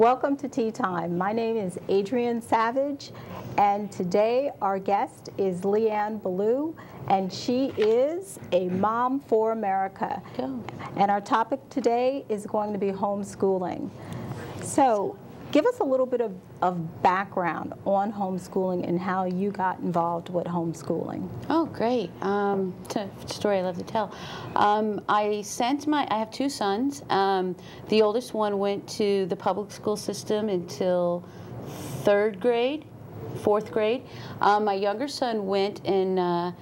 Welcome to Tea Time. My name is Adrienne Savage, and today our guest is Bellew, and she is a mom for America. And our topic today is going to be homeschooling. So give us a little bit of background on homeschooling and how you got involved with homeschooling. Oh, great. It's a story I love to tell. I have two sons. The oldest one went to the public school system until fourth grade. My younger son went in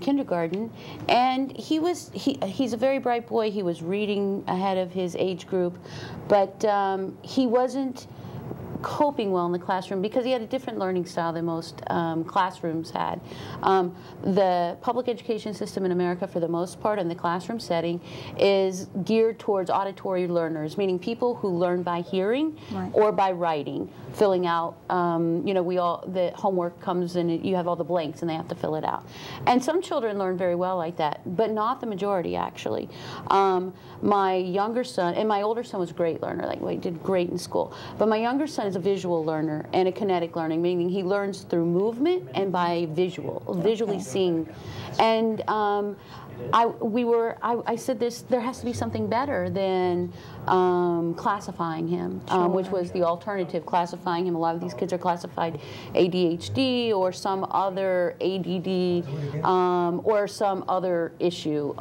kindergarten, and he's a very bright boy. He was reading ahead of his age group, but he wasn't coping well in the classroom because he had a different learning style than most classrooms had. The public education system in America, for the most part, in the classroom setting, is geared towards auditory learners, meaning people who learn by hearing or by writing, filling out. The homework comes and you have all the blanks and they have to fill it out. And some children learn very well like that, but not the majority, actually. My younger son, and my older son was a great learner, he did great in school, but my younger son is a visual learner and a kinetic learning, meaning he learns through movement and by visually seeing. And I said there has to be something better than classifying him, which was the alternative, classifying him. A lot of these kids are classified ADHD or some other ADD or some other issue.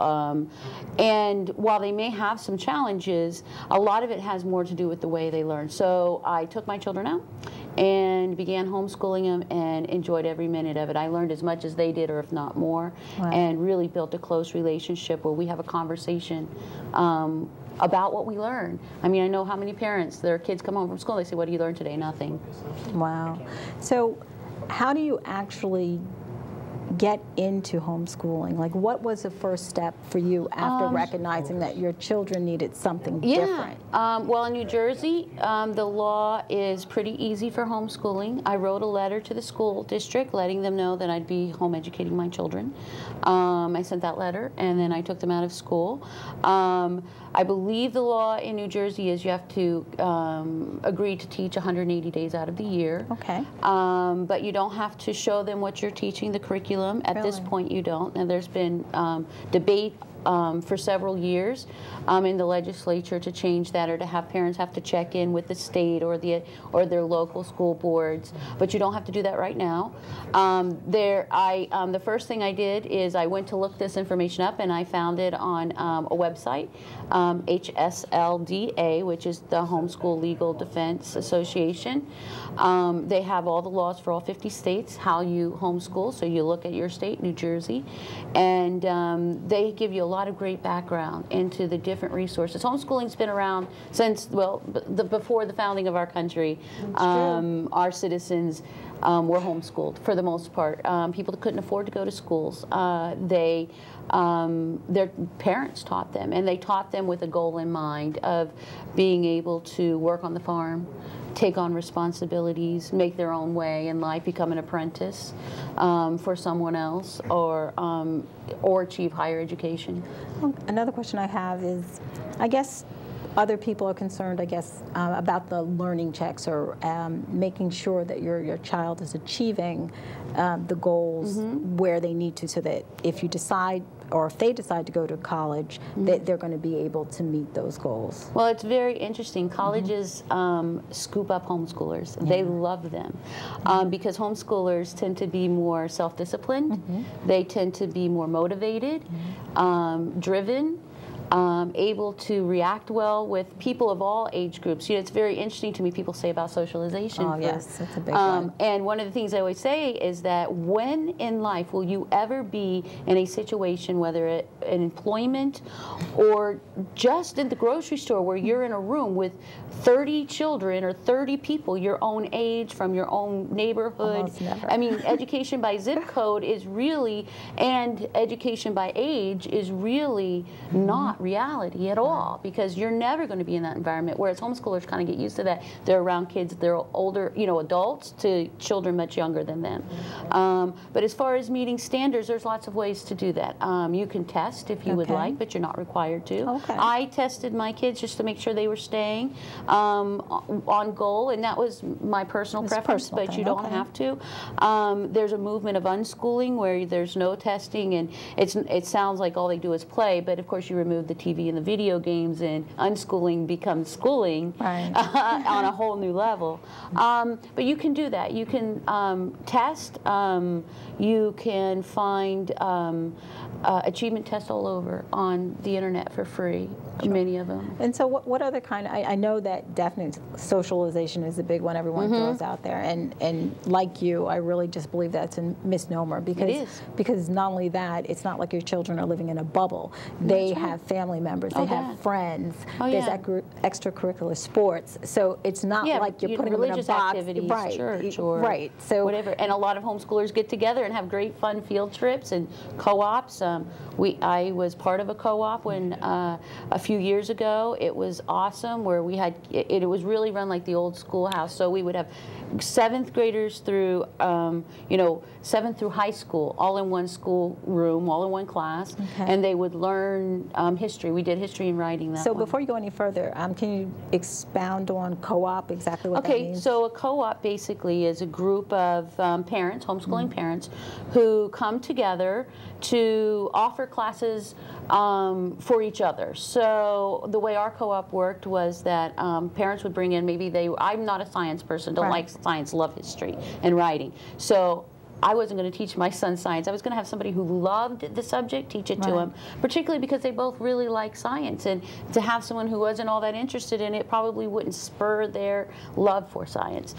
And while they may have some challenges, a lot of it has more to do with the way they learn. So I took my children out and began homeschooling them and enjoyed every minute of it. I learned as much as they did, or if not more, and really built a close relationship where we have a conversation about what we learn. I mean, I know how many parents, their kids come home from school, they say, "What did you learn today?" Nothing. Wow. So how do you actually get into homeschooling? What was the first step for you after recognizing that your children needed something different? Well, in New Jersey, the law is pretty easy for homeschooling. I wrote a letter to the school district letting them know that I'd be home educating my children. I sent that letter, and then I took them out of school. I believe the law in New Jersey is you have to agree to teach 180 days out of the year. Okay. But you don't have to show them what you're teaching, the curriculum. At this point, you don't. And there's been debate for several years in the legislature to change that, or to have parents have to check in with the state or their local school boards, but you don't have to do that right now. The first thing I did is I went to look this information up, and I found it on a website, HSLDA, which is the Homeschool Legal Defense Association. They have all the laws for all 50 states, how you homeschool, so you look at your state, New Jersey, and they give you a lot of great background into the different resources. Homeschooling's been around since, before the founding of our country. Our citizens were homeschooled for the most part. People that couldn't afford to go to schools, their parents taught them, and they taught them with a goal in mind of being able to work on the farm, take on responsibilities, make their own way in life, become an apprentice for someone else, or achieve higher education. Another question I have is, I guess other people are concerned, about the learning checks, or making sure that your child is achieving the goals where they need to, so that if you decide, or if they decide to go to college, that they're going to be able to meet those goals. Well, it's very interesting. Colleges scoop up homeschoolers. They love them because homeschoolers tend to be more self-disciplined. They tend to be more motivated, driven, able to react well with people of all age groups. It's very interesting to me, people say about socialization. Oh, yes, that's a big one. And one of the things I always say is that when in life will you ever be in a situation, whether in employment or just in the grocery store, where you're in a room with 30 children or 30 people your own age from your own neighborhood? Almost never. I mean, education by zip code is really, and education by age is really not not reality at all, because you're never going to be in that environment. Whereas homeschoolers kind of get used to that. They're around kids, they're older, you know, adults to children much younger than them. But as far as meeting standards, there's lots of ways to do that. You can test if you would like, but you're not required to. I tested my kids just to make sure they were staying on goal, and that was my personal preference, but you don't have to. There's a movement of unschooling where there's no testing, and it sounds like all they do is play, but of course you remove the TV and the video games, and unschooling becomes schooling on a whole new level. But you can do that. You can test. You can find achievement tests all over on the internet for free, many of them. And so what other kind of, I know that definitely socialization is a big one everyone throws out there, and like you, I really just believe that's a misnomer, because not only that, it's not like your children are living in a bubble. They have family members, they have friends, there's extracurricular sports, so it's not like you're putting them in a box. Activities, church, or so whatever. And a lot of homeschoolers get together and have great fun field trips and co-ops. I was part of a co-op when a few years ago. It was awesome, where we had it was really run like the old schoolhouse. So we would have 7th graders through 7th through high school, all in one school room, all in one class, and they would learn history. We did history and writing that. So before you go any further, can you expound on co-op, exactly what that means? So a co-op basically is a group of parents, homeschooling parents, who come together to offer classes for each other. So the way our co-op worked was that parents would bring in, I'm not a science person, don't like science, love history and writing. So I wasn't going to teach my son science. I was going to have somebody who loved the subject teach it to him, particularly because they both really like science. And to have someone who wasn't all that interested in it probably wouldn't spur their love for science.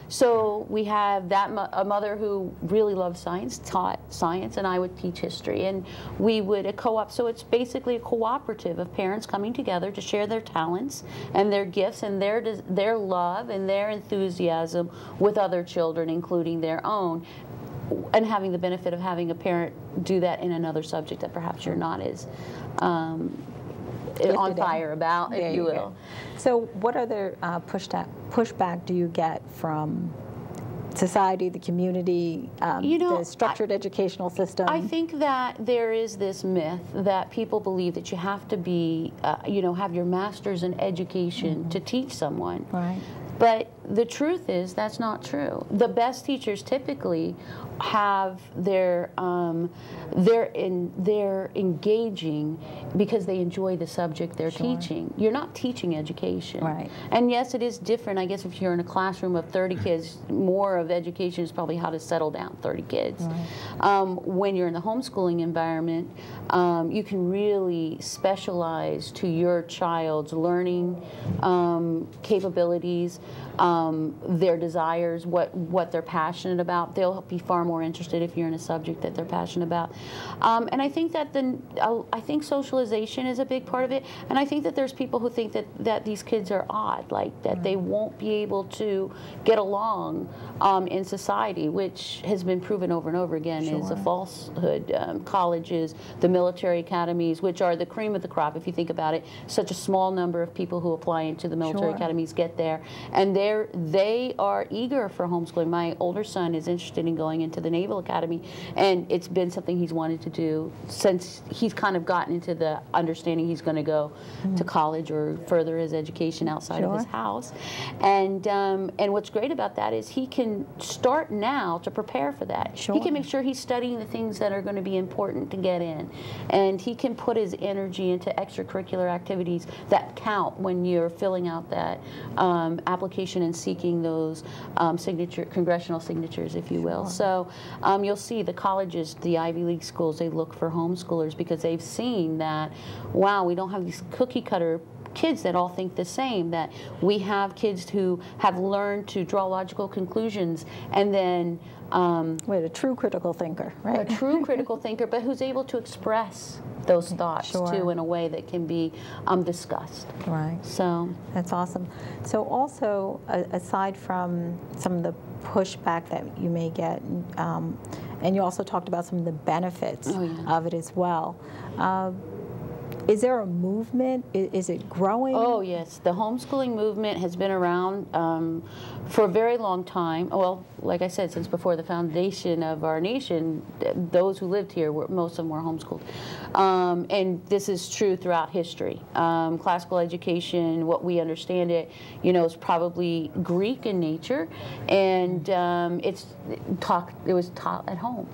So we have that a mother who really loved science, taught science, and I would teach history. And we would a co-op. So it's basically a cooperative of parents coming together to share their talents and their gifts and their love and their enthusiasm with other children, including their own. And having the benefit of having a parent do that in another subject that perhaps you're not as on fire about, if you will. So what other pushback do you get from society, the community, the structured educational system? I think that there is this myth that people believe that you have to be, have your master's in education to teach someone. But the truth is that's not true. The best teachers typically have they're engaging because they enjoy the subject they're teaching. You're not teaching education. And yes, it is different. I guess if you're in a classroom of 30 kids, more of education is probably how to settle down 30 kids. When you're in the homeschooling environment, you can really specialize to your child's learning capabilities, their desires, what they're passionate about. They'll be far more interested if you're in a subject that they're passionate about. And I think that I think socialization is a big part of it. And I think that there's people who think that these kids are odd, like that they won't be able to get along in society, which has been proven over and over again is a falsehood. Colleges, the military academies, which are the cream of the crop, if you think about it, such a small number of people who apply into the military academies get there. And they are eager for homeschooling. My older son is interested in going into the Naval Academy, and it's been something he's wanted to do since he's kind of gotten into the understanding he's going to go to college or further his education outside of his house. And what's great about that is he can start now to prepare for that. He can make sure he's studying the things that are going to be important to get in, and he can put his energy into extracurricular activities that count when you're filling out that application and seeking those congressional signatures, if you will. So you'll see the colleges, the Ivy League schools, they look for homeschoolers because they've seen that, wow, we don't have these cookie cutter kids that all think the same, that we have kids who have learned to draw logical conclusions and then a true critical thinker, right? A true critical thinker, but who's able to express those thoughts too in a way that can be discussed. So that's awesome. So also, aside from some of the pushback that you may get, and you also talked about some of the benefits of it as well. is there a movement? Is it growing? Oh, yes. The homeschooling movement has been around for a very long time. Well, like I said, since before the foundation of our nation, those who lived here, most of them were homeschooled. And this is true throughout history. Classical education, what we understand it, you know, is probably Greek in nature, and it was taught at home.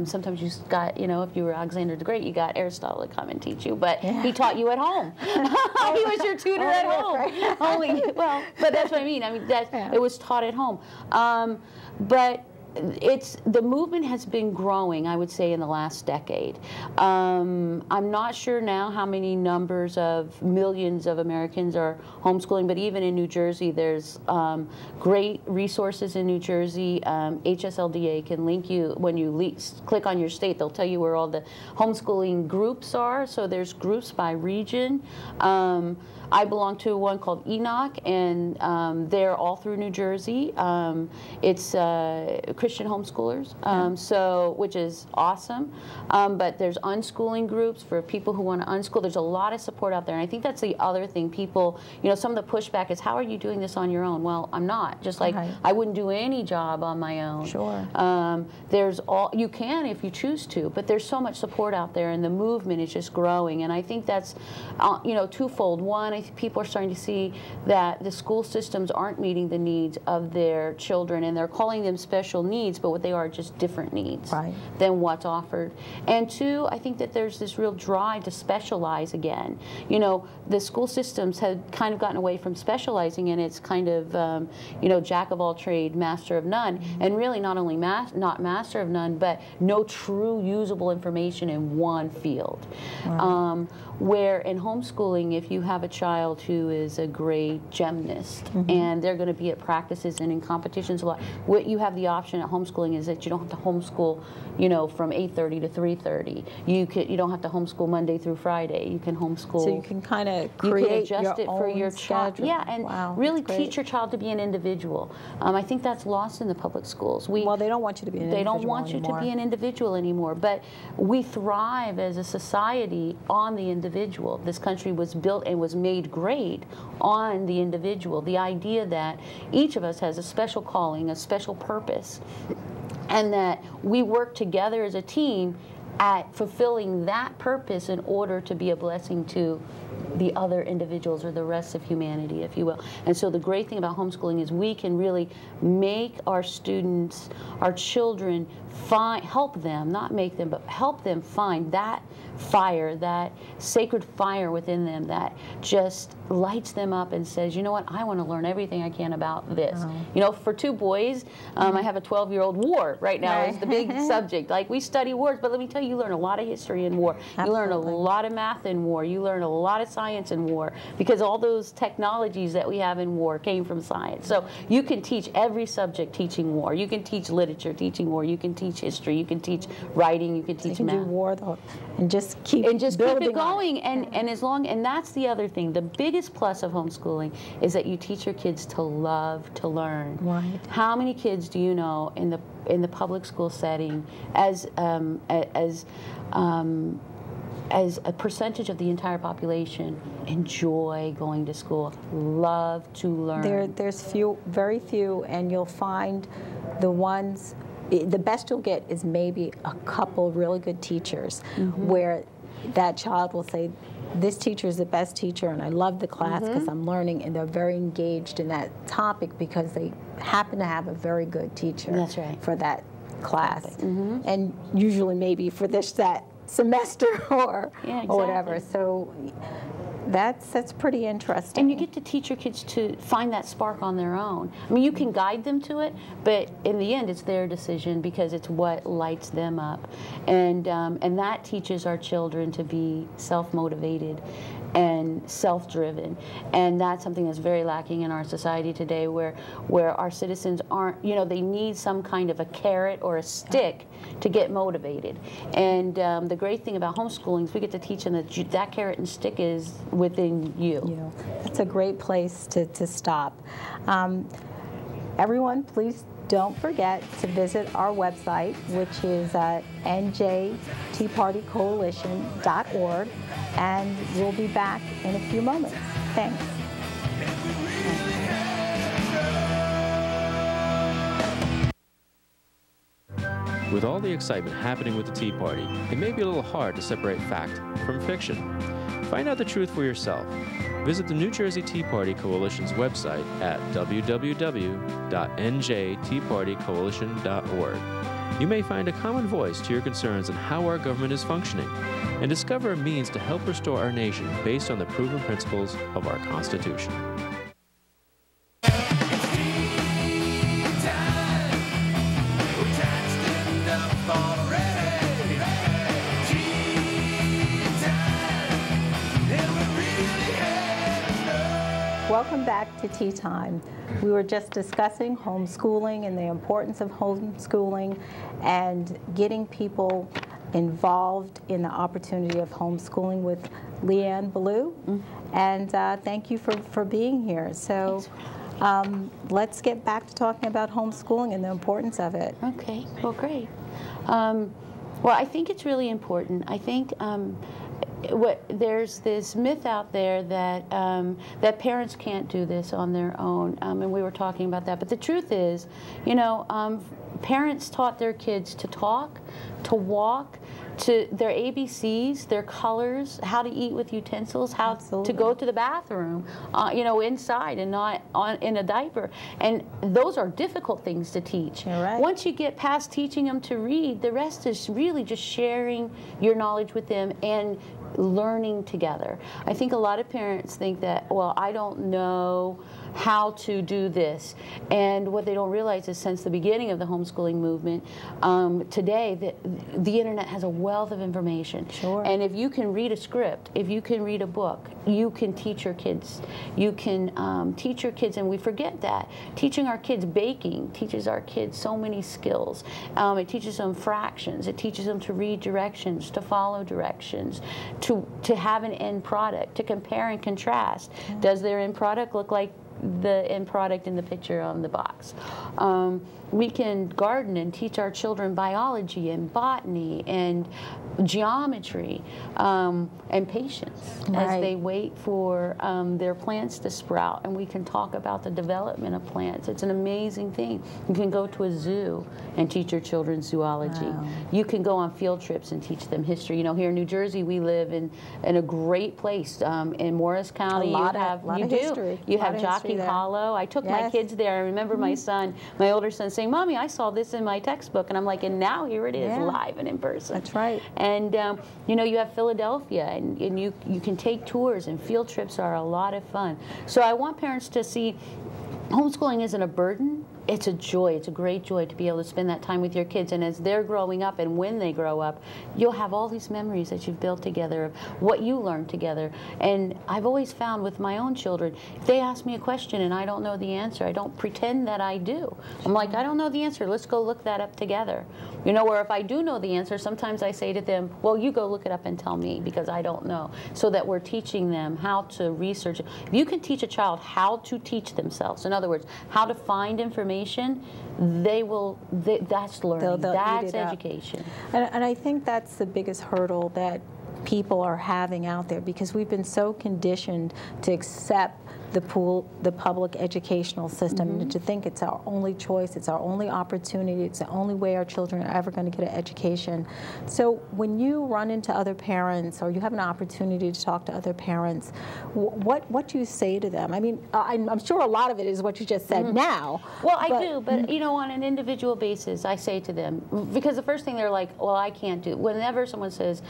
Sometimes you got, you know, if you were Alexander the Great, you got Aristotle to come and teach you, but he taught you at home. He was your tutor at home. Right. Only, well, but that's what I mean. I mean, it was taught at home. But the movement has been growing, I would say, in the last decade. I'm not sure now how many numbers of millions of Americans are homeschooling, but even in New Jersey, there's great resources in New Jersey. HSLDA can link you, when you click on your state, they'll tell you where all the homeschooling groups are. So there's groups by region. I belong to one called Enoch, and they're all through New Jersey. It's Christian homeschoolers, so which is awesome. But there's unschooling groups for people who want to unschool. There's a lot of support out there, and I think that's the other thing. People, you know, some of the pushback is, how are you doing this on your own? Well, I'm not. Just like I wouldn't do any job on my own. Sure. You can if you choose to, but there's so much support out there, and the movement is just growing. And I think that's, you know, twofold. One, I think people are starting to see that the school systems aren't meeting the needs of their children, and they're calling them special needs, but what they are just different needs than what's offered. And two, I think that there's this real drive to specialize again. You know, the school systems have kind of gotten away from specializing, and it's kind of, you know, jack of all trade, master of none, and really not only not master of none, but no true usable information in one field. Where in homeschooling, if you have a child who is a great gymnast and they're going to be at practices and in competitions a lot, what you have the option at homeschooling is that you don't have to homeschool, you know, from 8:30 to 3:30. You don't have to homeschool Monday through Friday. You can homeschool. So you can kind of create adjust it for your child. Yeah, and really teach your child to be an individual. I think that's lost in the public schools. Well, they don't want you to be an individual. They don't want you to be an individual anymore. But we thrive as a society on the individual. This country was built and was made great on the individual. The idea that each of us has a special calling, a special purpose, and that we work together as a team at fulfilling that purpose in order to be a blessing to the other individuals or the rest of humanity, if you will. And so the great thing about homeschooling is we can really make our students, our children, help them, not make them, but help them find that fire, that sacred fire within them that just lights them up and says, you know what, I want to learn everything I can about this. You know, for two boys, I have a 12-year-old. War right now is the big subject. Like, we study wars, but let me tell you, you learn a lot of history in war. Absolutely. You learn a lot of math in war. You learn a lot of science in war, because all those technologies that we have in war came from science. So you can teach every subject teaching war. You can teach literature teaching war. You can teach history. You can teach writing. You can teach math. Do war, though, and just keep it going. And that's the other thing. The biggest plus of homeschooling is that you teach your kids to love to learn. Right. How many kids do you know in the public school setting, as a percentage of the entire population, enjoy going to school, love to learn? There's very few, and you'll find the ones. The best you'll get is maybe a couple really good teachers, where that child will say, this teacher is the best teacher, and I love the class because I'm learning, and they're very engaged in that topic because they happen to have a very good teacher. That's right. For that class. And usually maybe for that semester or whatever. So that's pretty interesting. And you get to teach your kids to find that spark on their own. I mean, you can guide them to it, but in the end, it's their decision, because it's what lights them up. And that teaches our children to be self-motivated and self-driven. And that's something that's very lacking in our society today, where our citizens aren't, you know, they need some kind of a carrot or a stick to get motivated. And the great thing about homeschooling is we get to teach them that carrot and stick is within you. That's a great place to stop. Everyone, please don't forget to visit our website, which is njteapartycoalition.org. and we'll be back in a few moments. Thanks. With all the excitement happening with the Tea Party, it may be a little hard to separate fact from fiction. Find out the truth for yourself. Visit the New Jersey Tea Party Coalition's website at www.njteapartycoalition.org. You may find a common voice to your concerns on how our government is functioning, and discover a means to help restore our nation based on the proven principles of our Constitution. Welcome back to Tea Time. We were just discussing homeschooling and the importance of homeschooling and getting people involved in the opportunity of homeschooling with Leigh Bellew. And thank you for being here. So let's get back to talking about homeschooling and the importance of it. Okay, well, great. Well, I think it's really important. I think there's this myth out there that that parents can't do this on their own, and we were talking about that. But the truth is, you know, parents taught their kids to talk, to walk, to their ABCs, their colors, how to eat with utensils, how to go to the bathroom, you know, inside and not in a diaper. And those are difficult things to teach. You're right. Once you get past teaching them to read, the rest is really just sharing your knowledge with them and learning together. I think a lot of parents think that, well, I don't know how to do this. And what they don't realize is since the beginning of the homeschooling movement, today the internet has a wealth of information. Sure. And if you can read a script, if you can read a book, you can teach your kids. You can teach your kids, and we forget that. Teaching our kids baking teaches our kids so many skills. It teaches them fractions. It teaches them to read directions, to follow directions, to have an end product, to compare and contrast. Does their end product look like the end product in the picture on the box? We can garden and teach our children biology and botany and geometry and patience as they wait for their plants to sprout, and we can talk about the development of plants. It's an amazing thing. You can go to a zoo and teach your children zoology. Wow. You can go on field trips and teach them history. You know, here in New Jersey, we live in a great place. In Morris County, you have history. You have Jockey Hollow. I took my kids there. I remember my older son saying, "Mommy, I saw this in my textbook," and I'm like, and now here it is, live and in person. That's right. And you know, you have Philadelphia, and you can take tours, and field trips are a lot of fun. So I want parents to see homeschooling isn't a burden. It's a joy. It's a great joy to be able to spend that time with your kids. And as they're growing up and when they grow up, you'll have all these memories that you've built together of what you learned together. And I've always found with my own children, if they ask me a question and I don't know the answer, I don't pretend that I do. I'm like, I don't know the answer. Let's go look that up together. You know, or if I do know the answer, sometimes I say to them, well, you go look it up and tell me because I don't know. So that we're teaching them how to research. If you can teach a child how to teach themselves, in other words, how to find information, that's learning, that's education. And I think that's the biggest hurdle that people are having out there, because we've been so conditioned to accept the public educational system, and to think it's our only choice, it's our only opportunity, it's the only way our children are ever going to get an education. So when you run into other parents, or you have an opportunity to talk to other parents, what do you say to them? I mean, I'm sure a lot of it is what you just said now. Well, I do, but you know, on an individual basis, I say to them, because the first thing they're like, well, I can't do. Whenever someone says,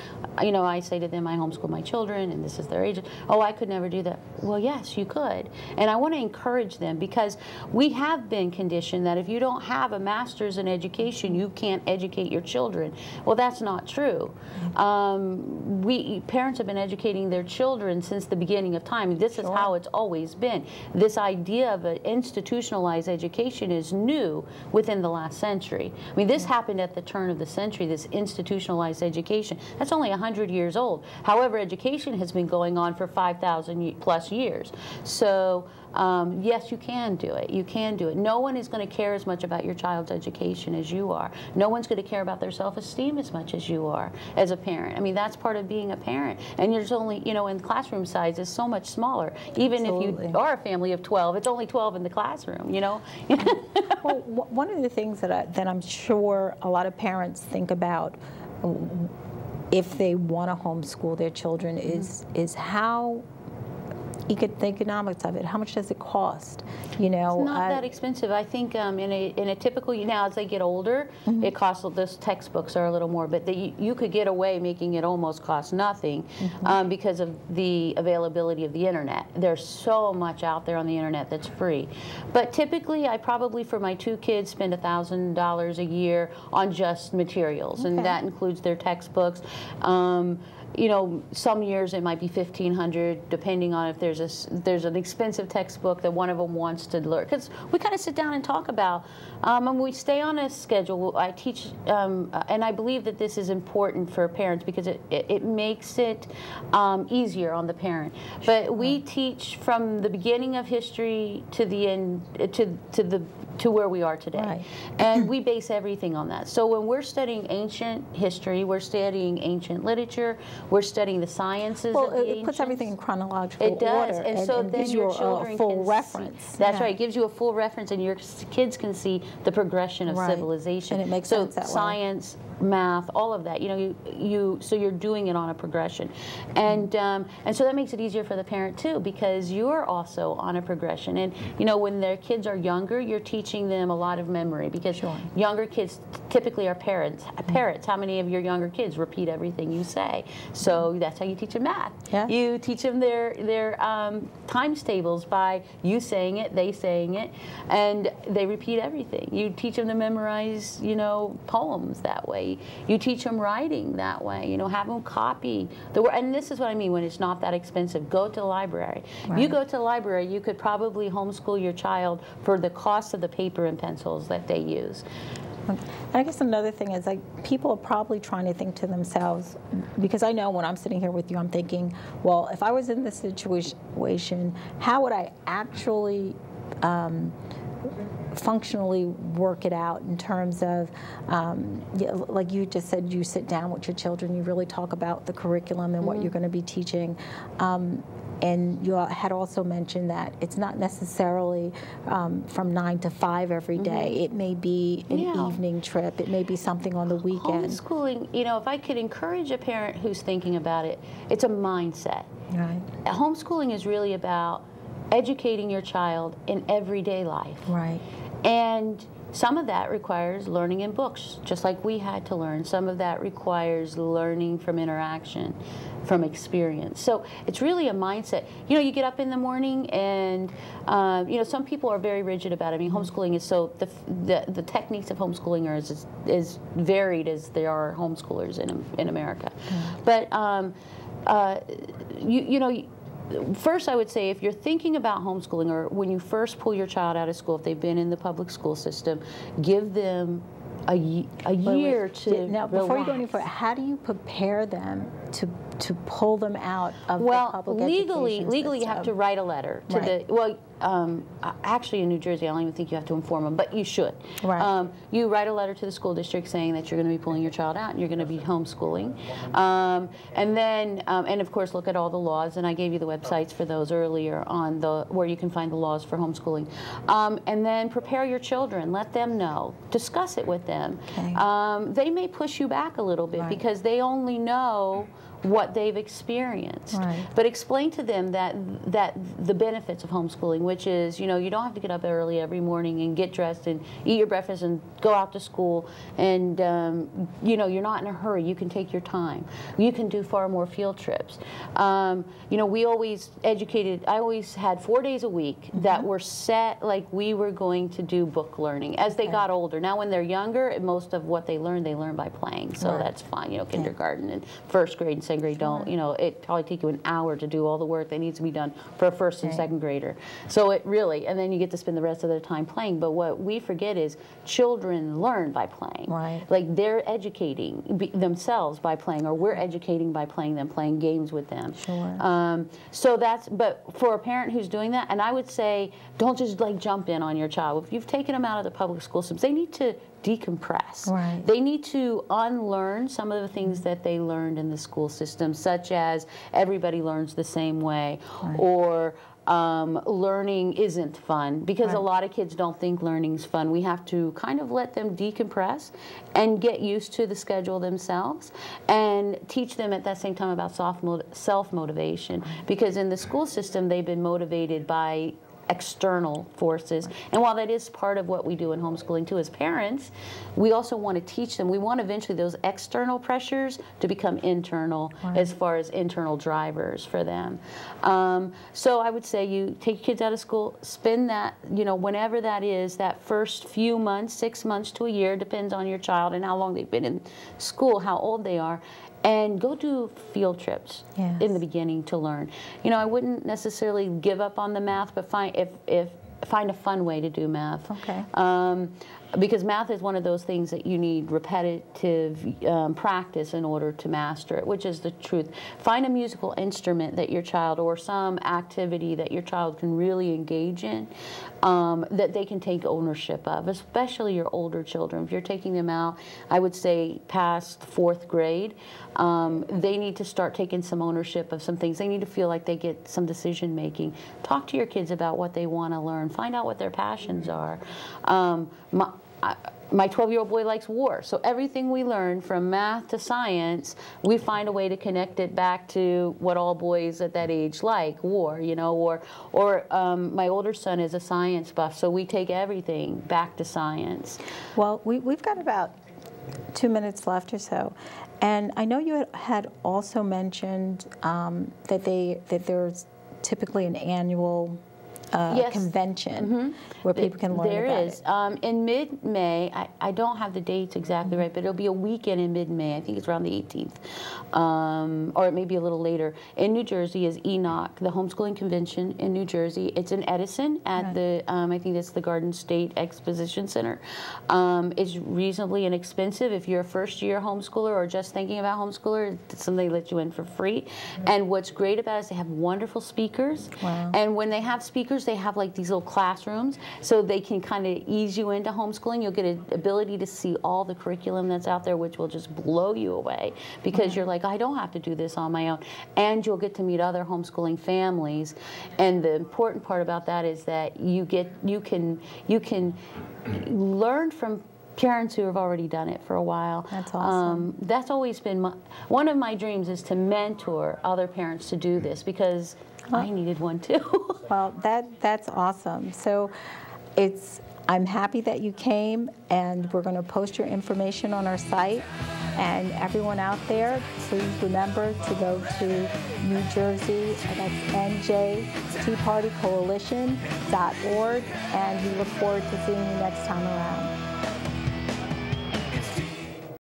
you know, I say to them, I homeschool my children, and this is their age. Oh, I could never do that. Well, yes, you could. And I want to encourage them, because we have been conditioned that if you don't have a master's in education, you can't educate your children. Well, that's not true. Parents have been educating their children since the beginning of time. This is how it's always been. This idea of an institutionalized education is new within the last century. I mean, this happened at the turn of the century, this institutionalized education. That's only 100 years old. However, education has been going on for 5,000 plus years. so yes, you can do it. You can do it. No one is going to care as much about your child's education as you are. No one's going to care about their self-esteem as much as you are as a parent. I mean, that's part of being a parent. And there's only, you know, in classroom size is so much smaller. Even Absolutely. if you are a family of 12, it's only 12 in the classroom, you know? Well, one of the things that I'm sure a lot of parents think about if they want to homeschool their children is how the economics of it. How much does it cost? You know, it's not that expensive. I think in a typical, now as they get older, it costs, those textbooks are a little more, but you could get away making it almost cost nothing because of the availability of the internet. There's so much out there on the internet that's free. But typically, I probably, for my 2 kids, spend $1,000 a year on just materials, and that includes their textbooks. You know, some years it might be $1,500, depending on if there's an expensive textbook that one of them wants to learn. Because we kind of sit down and talk about, and we stay on a schedule. I teach, and I believe that this is important for parents because it makes it easier on the parent. But we teach from the beginning of history to the end, to where we are today. And we base everything on that. So when we're studying ancient history, we're studying ancient literature, we're studying the sciences of the ancients. It puts everything in chronological order. It does, and so then gives your you children a full can reference. See, that's right, it gives you a full reference, and your kids can see the progression of civilization. And it makes sense that way. Science, math, all of that. You know, so you're doing it on a progression, and so that makes it easier for the parent too, because you're also on a progression. And you know, when their kids are younger, you're teaching them a lot of memory, because younger kids typically are parrots. How many of your younger kids repeat everything you say? So that's how you teach them math. You teach them their times tables by you saying it, they saying it, and they repeat everything. You teach them to memorize, you know, poems that way. You teach them writing that way. You know, have them copy the word. And this is what I mean when it's not that expensive. Go to the library. You go to the library, you could probably homeschool your child for the cost of the paper and pencils that they use. And I guess another thing is, like, people are probably trying to think to themselves, because I know when I'm sitting here with you, I'm thinking, well, if I was in this situation, how would I actually functionally work it out in terms of, like you just said, you sit down with your children, you really talk about the curriculum and what you're going to be teaching. And you had also mentioned that it's not necessarily from 9 to 5 every day. It may be an evening trip. It may be something on the weekend. Homeschooling, you know, if I could encourage a parent who's thinking about it, it's a mindset. Homeschooling is really about educating your child in everyday life. And some of that requires learning in books, just like we had to learn. Some of that requires learning from interaction, from experience. So it's really a mindset. You know, you get up in the morning and, you know, some people are very rigid about it. I mean, homeschooling is so, the techniques of homeschooling are as varied as there are homeschoolers in America. But, you know, first, I would say, if you're thinking about homeschooling, or when you first pull your child out of school, if they've been in the public school system, give them a year to now, before you go any further, how do you prepare them to pull them out of the public education legally you have system? to write a letter to the, actually in New Jersey, I don't even think you have to inform them, but you should. You write a letter to the school district saying that you're going to be pulling your child out and you're going to be homeschooling. And then, and of course, look at all the laws, and I gave you the websites for those earlier on where you can find the laws for homeschooling. And then prepare your children, let them know, discuss it with them. They may push you back a little bit because they only know what they've experienced. But explain to them that the benefits of homeschooling, which is, you know, you don't have to get up early every morning and get dressed and eat your breakfast and go out to school, and you know, you're not in a hurry. You can take your time. You can do far more field trips. You know, we always educated, I always had 4 days a week that were set, like we were going to do book learning as they got older. Now when they're younger, most of what they learn by playing, so that's fine, you know, kindergarten and first grade and second grade don't. You know, it probably take you an hour to do all the work that needs to be done for a first and second grader. So it really, and then you get to spend the rest of their time playing. But what we forget is children learn by playing. Right. Like they're educating themselves by playing, or we're educating by playing them, playing games with them. Sure. So that's, but for a parent who's doing that, and I would say, don't just like jump in on your child. If you've taken them out of the public school systems, they need to decompress. Right. They need to unlearn some of the things that they learned in the school system, such as everybody learns the same way, or learning isn't fun, because a lot of kids don't think learning's fun. We have to kind of let them decompress and get used to the schedule themselves, and teach them at that same time about self-motivation, because in the school system they've been motivated by external forces. And while that is part of what we do in homeschooling too as parents, we also want to teach them, we want eventually those external pressures to become internal, as far as internal drivers for them. So I would say you take your kids out of school, spend that, you know, whenever that is, that first few months, 6 months to a year, depends on your child and how long they've been in school, how old they are, and go do field trips in the beginning to learn. You know, I wouldn't necessarily give up on the math, but find a fun way to do math. Okay. Because math is one of those things that you need repetitive practice in order to master it, which is the truth. Find a musical instrument that your child, or some activity that your child can really engage in, that they can take ownership of, especially your older children. If you're taking them out, I would say past 4th grade, they need to start taking some ownership of some things. They need to feel like they get some decision making. Talk to your kids about what they want to learn. Find out what their passions are. My 12-year-old boy likes war, so everything we learn from math to science, we find a way to connect it back to what all boys at that age like, war, you know, or my older son is a science buff, so we take everything back to science. Well, we've got about 2 minutes left or so, and I know you had also mentioned that there's typically an annual convention where people can learn about it. There is. In mid-May, I don't have the dates exactly right, but it'll be a weekend in mid-May. I think it's around the 18th. Or it may be a little later. In New Jersey is ENOC, the Homeschooling Convention in New Jersey. It's in Edison at the, I think it's the Garden State Exposition Center. It's reasonably inexpensive. If you're a first-year homeschooler or just thinking about homeschooler, somebody let you in for free. And what's great about it is they have wonderful speakers. And when they have speakers, they have like these little classrooms, so they can kind of ease you into homeschooling. You'll get an ability to see all the curriculum that's out there, which will just blow you away, because you're like, I don't have to do this on my own. And you'll get to meet other homeschooling families. And the important part about that is that you can learn from parents who have already done it for a while. That's awesome. That's always been one of my dreams, is to mentor other parents to do this, because I needed one too. Well, that's awesome. So I'm happy that you came, and we're going to post your information on our site. And everyone out there, please remember to go to New Jersey, that's NJTeaPartyCoalition.org, and we look forward to seeing you next time around.